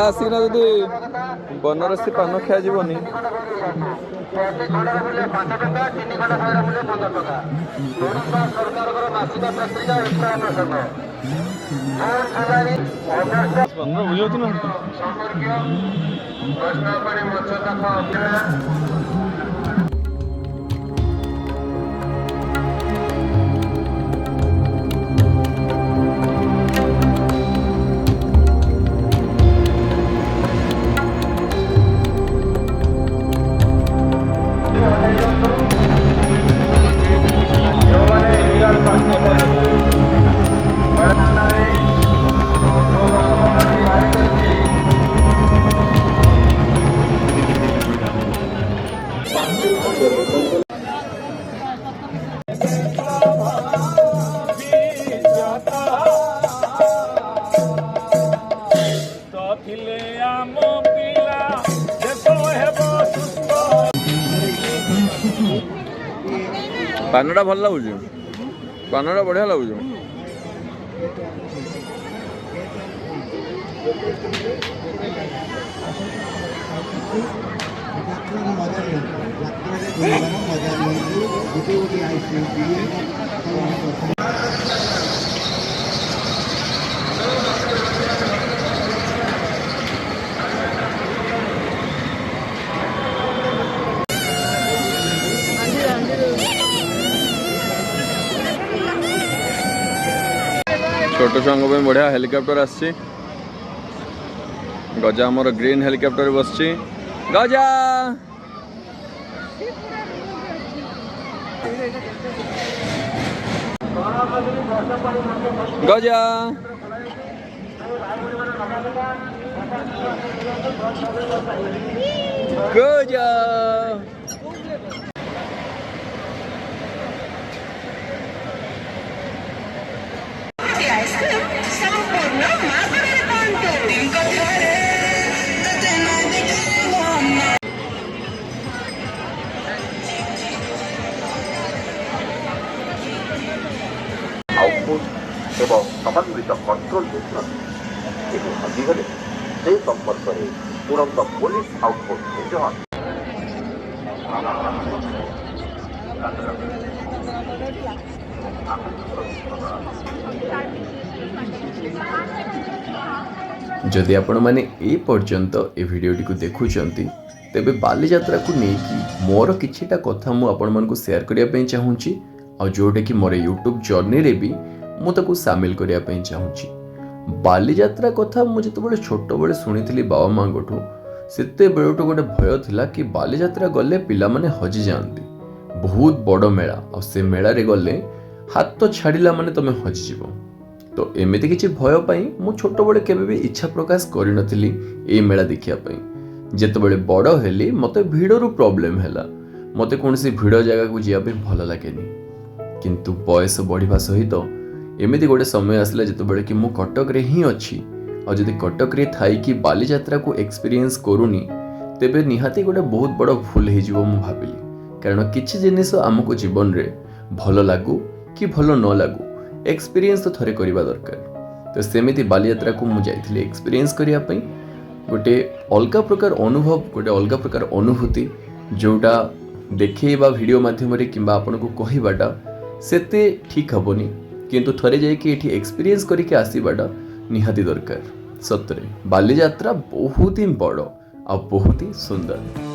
ଆସିକିନା ଯଦି ବନରସୀ ପାନ ଖିଆଯିବନି ବୁଝାଉଛି ନା ପାନଟା ଭଲ ଲାଗୁଛି ପାନଟା ବଢ଼ିଆ ଲାଗୁଛି छोट छुआ बढ़िया हेलिकॉप्टर आसी गजा आमर ग्रीन हेलिकॉप्टर बस गजा गजा गजा एवं समन्वित कंट्रोल अधिगले से संपर्क में तुरंत पुलिस आउटपोस्ट नियोजन जदि आपण माने ए पर्यंत ए वीडियोटी को देखुचंती तेबे बाली यात्रा को नेकी मोर किछिटा कथा मु आपण मन को शेयर करिया पई चाहूची और जोटे कि मोर यूट्यूब जर्नी रे भी मु ताको शामिल करिया पई चाहूची। बाली यात्रा कथा मु जते बळे छोट बळे सुनिथिली बाबा मांगठू सेते बेळटो गोटे भय थिला कि बाली यात्रा गले पिला माने हजि जानती बहुत बड़ मेला और से मेला रे गले हाथ तो छाड़िला माने तमे हजि जीवो तो एमिति किछि भय पई मु छोट बळे केबे भी इच्छा प्रकाश करि नथिली ए मेला देखिया पई जेते बळे बड़ हेली मते भिडरू प्रॉब्लम हैला मते कोनसी भिड जगह को जिया पे भल लागेनी किंतु बयस बढ़िबा सहित एमिति गोटे समय आसला जेते बळे कि मु कटक रे ही अछि और जदि कटक रे थाई कि बाली यात्रा को एक्सपीरियंस करूनी तेबे निहाती गोटे बहुत बड़ भूल हे जीवो मु भाबिली कारण किछि जिनिस हमको जीवन रे भल लागू कि भल न लागू एक्सपीरियंस तो थरे करिबा दरकार तो सेमिति बाली यात्रा को मु जाइथिली एक्सपीरियंस करिया पई गोटे अलगा प्रकार अनुभव गोटे अलगा प्रकार अनुभूति जोटा देखैबा वीडियो माध्यम रे किंबा आपन को कहिबाटा सेते ठीक हबोनी किंतु थरे जाय कि एठी एक्सपीरियंस करिके आसीबाटा निहाती दरकार सतरे बाली यात्रा बहुत ही बड़ आ बहुत ही सुंदर।